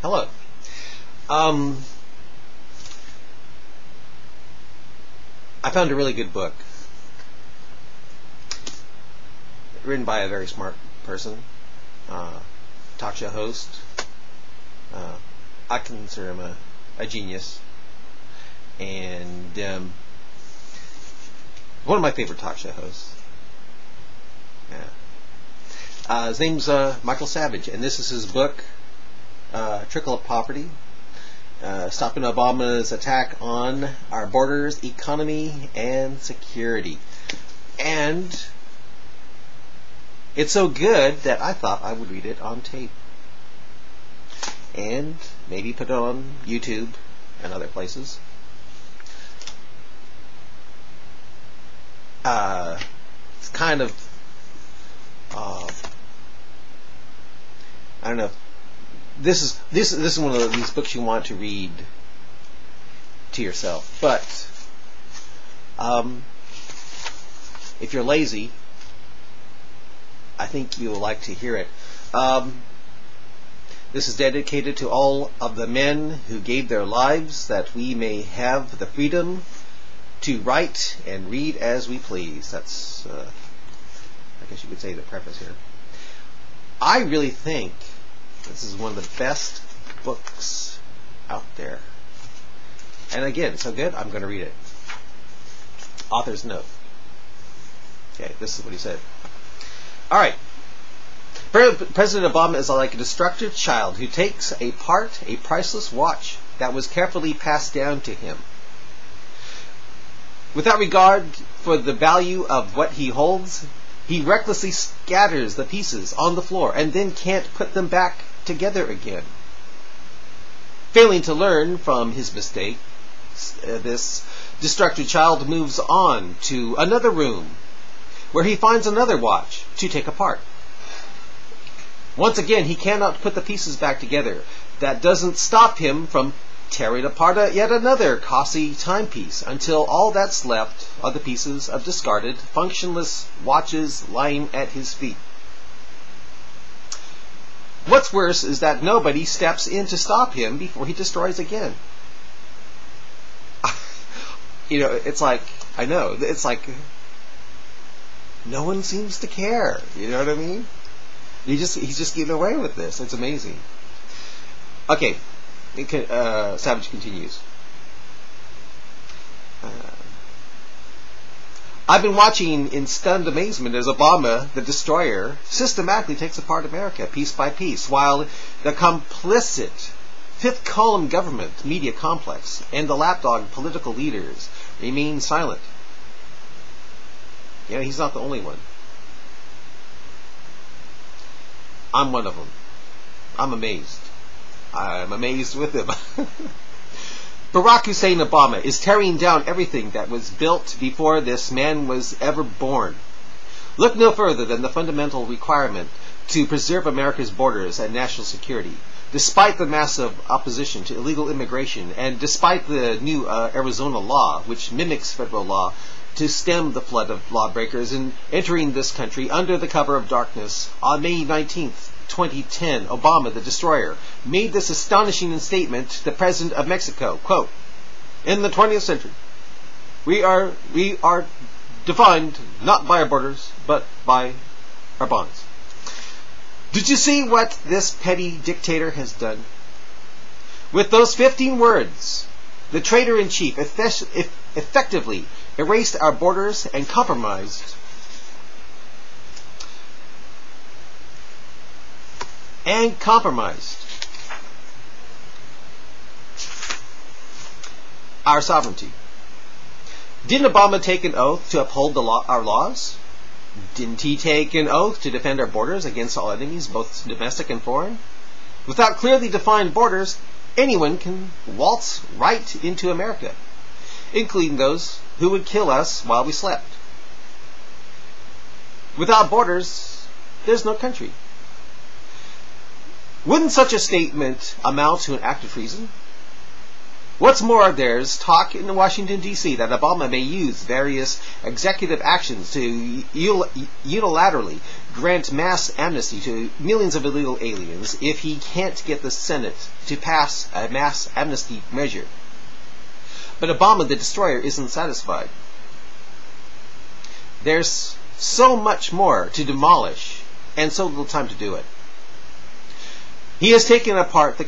Hello. I found a really good book written by a very smart person, talk show host. I consider him a genius, and one of my favorite talk show hosts. Yeah. His name's Michael Savage, and this is his book, Trickle Up Poverty, stopping Obama's attack on our borders, economy, and security. And it's so good that I thought I would read it on tape, and maybe put it on YouTube and other places. It's kind of, I don't know. This is one of these books you want to read to yourself. But if you're lazy, I think you'll like to hear it. This is dedicated to all of the men who gave their lives that we may have the freedom to write and read as we please. That's, I guess you could say, the preface here. I really think this is one of the best books out there. And again, it's so good, I'm going to read it. Author's note. Okay, this is what he said. Alright. President Obama is like a destructive child who takes apart a priceless watch that was carefully passed down to him. Without regard for the value of what he holds, he recklessly scatters the pieces on the floor and then can't put them back together again. Failing to learn from his mistake, this destructive child moves on to another room where he finds another watch to take apart. Once again, he cannot put the pieces back together. That doesn't stop him from tearing apart yet another costly timepiece until all that's left are the pieces of discarded, functionless watches lying at his feet. What's worse is that nobody steps in to stop him before he destroys again. You know, it's like, I know, it's like no one seems to care. You know what I mean? He's just getting away with this. It's amazing. Okay, Savage continues. I've been watching in stunned amazement as Obama, the destroyer, systematically takes apart America piece by piece, while the complicit fifth column government media complex and the lapdog political leaders remain silent. You know, he's not the only one. I'm one of them. I'm amazed. I'm amazed with him. Barack Hussein Obama is tearing down everything that was built before this man was ever born. Look no further than the fundamental requirement to preserve America's borders and national security. Despite the massive opposition to illegal immigration, and despite the new Arizona law, which mimics federal law, to stem the flood of lawbreakers in entering this country under the cover of darkness, on May 19th, 2010, Obama, the destroyer, made this astonishing statement to the President of Mexico, quote, "In the 20th century, we are defined not by our borders, but by our bonds." Did you see what this petty dictator has done? With those 15 words, the traitor-in-chief effectively erased our borders and compromised our sovereignty. Didn't Obama take an oath to uphold our laws? Didn't he take an oath to defend our borders against all enemies, both domestic and foreign? Without clearly defined borders, anyone can waltz right into America, including those who would kill us while we slept. Without borders, there's no country. Wouldn't such a statement amount to an act of treason? What's more, there's talk in Washington, D.C. that Obama may use various executive actions to unilaterally grant mass amnesty to millions of illegal aliens if he can't get the Senate to pass a mass amnesty measure. But Obama, the destroyer, isn't satisfied. There's so much more to demolish and so little time to do it. He has taken apart the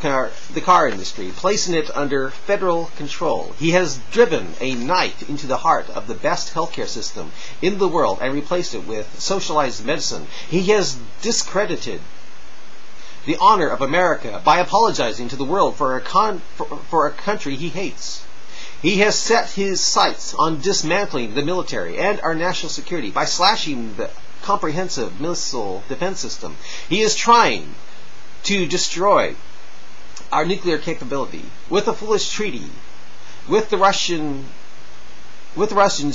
car industry, placing it under federal control. He has driven a knife into the heart of the best healthcare system in the world and replaced it with socialized medicine. He has discredited the honor of America by apologizing to the world for a country he hates. He has set his sights on dismantling the military and our national security by slashing the comprehensive missile defense system. He is trying to destroy our nuclear capability with a foolish treaty with the Russians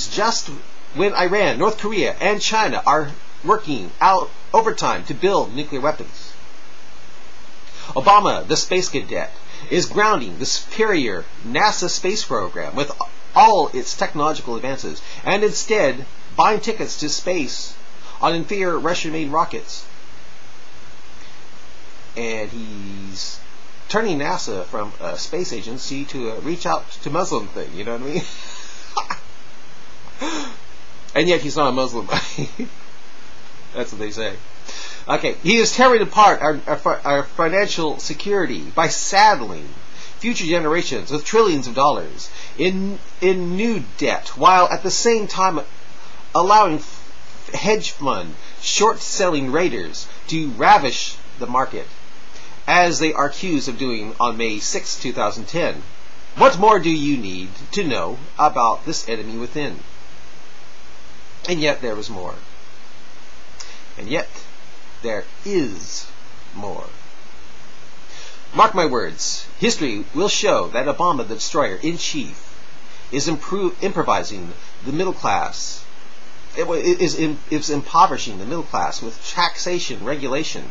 just when Iran, North Korea, and China are working out overtime to build nuclear weapons. Obama, the space cadet, is grounding the superior NASA space program with all its technological advances and instead buying tickets to space on inferior Russian-made rockets. And he's turning NASA from a space agency to a reach out to Muslim thing, you know what I mean? And yet he's not a Muslim. That's what they say. Okay, he is tearing apart our financial security by saddling future generations with trillions of dollars in new debt, while at the same time allowing hedge fund short-selling raiders to ravish the market, as they are accused of doing on May 6, 2010. What more do you need to know about this enemy within? And yet there is more. And yet there is more. Mark my words, history will show that Obama, the destroyer-in-chief, is improvising the middle class. Is impoverishing the middle class with taxation, regulation,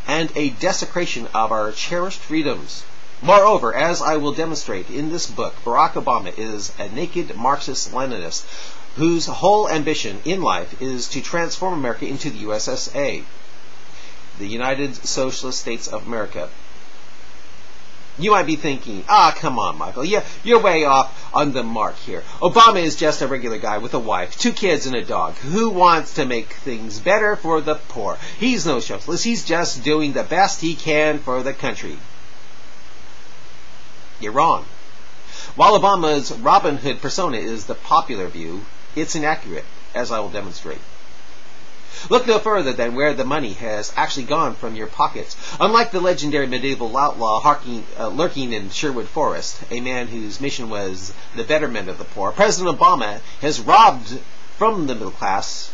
and a desecration of our cherished freedoms. Moreover, as I will demonstrate in this book, Barack Obama is a naked Marxist-Leninist whose whole ambition in life is to transform America into the USSA, the United Socialist States of America. You might be thinking, come on, Michael. Yeah, you're way off on the mark here. Obama is just a regular guy with a wife, 2 kids, and a dog who wants to make things better for the poor. He's no socialist. He's just doing the best he can for the country. You're wrong. While Obama's Robin Hood persona is the popular view, it's inaccurate, as I will demonstrate. Look no further than where the money has actually gone from your pockets. Unlike the legendary medieval outlaw lurking in Sherwood Forest, a man whose mission was the betterment of the poor, President Obama has robbed from the middle class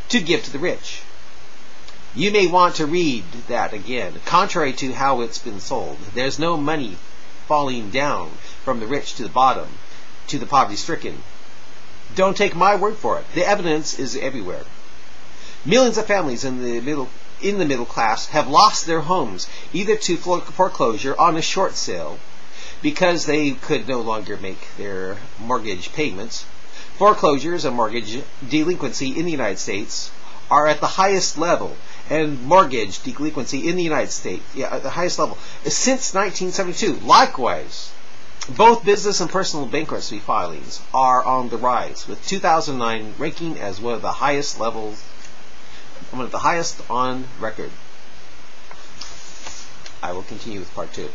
to give to the rich. You may want to read that again. Contrary to how it's been sold, there's no money falling down from the rich to the bottom, to the poverty-stricken. Don't take my word for it. The evidence is everywhere. Millions of families in the middle class have lost their homes either to foreclosure on a short sale because they could no longer make their mortgage payments. Foreclosures and mortgage delinquency in the United States are at the highest level, and mortgage delinquency in the United States, at the highest level since 1972. Likewise, both business and personal bankruptcy filings are on the rise, with 2009 ranking as one of the highest on record. I will continue with part 2.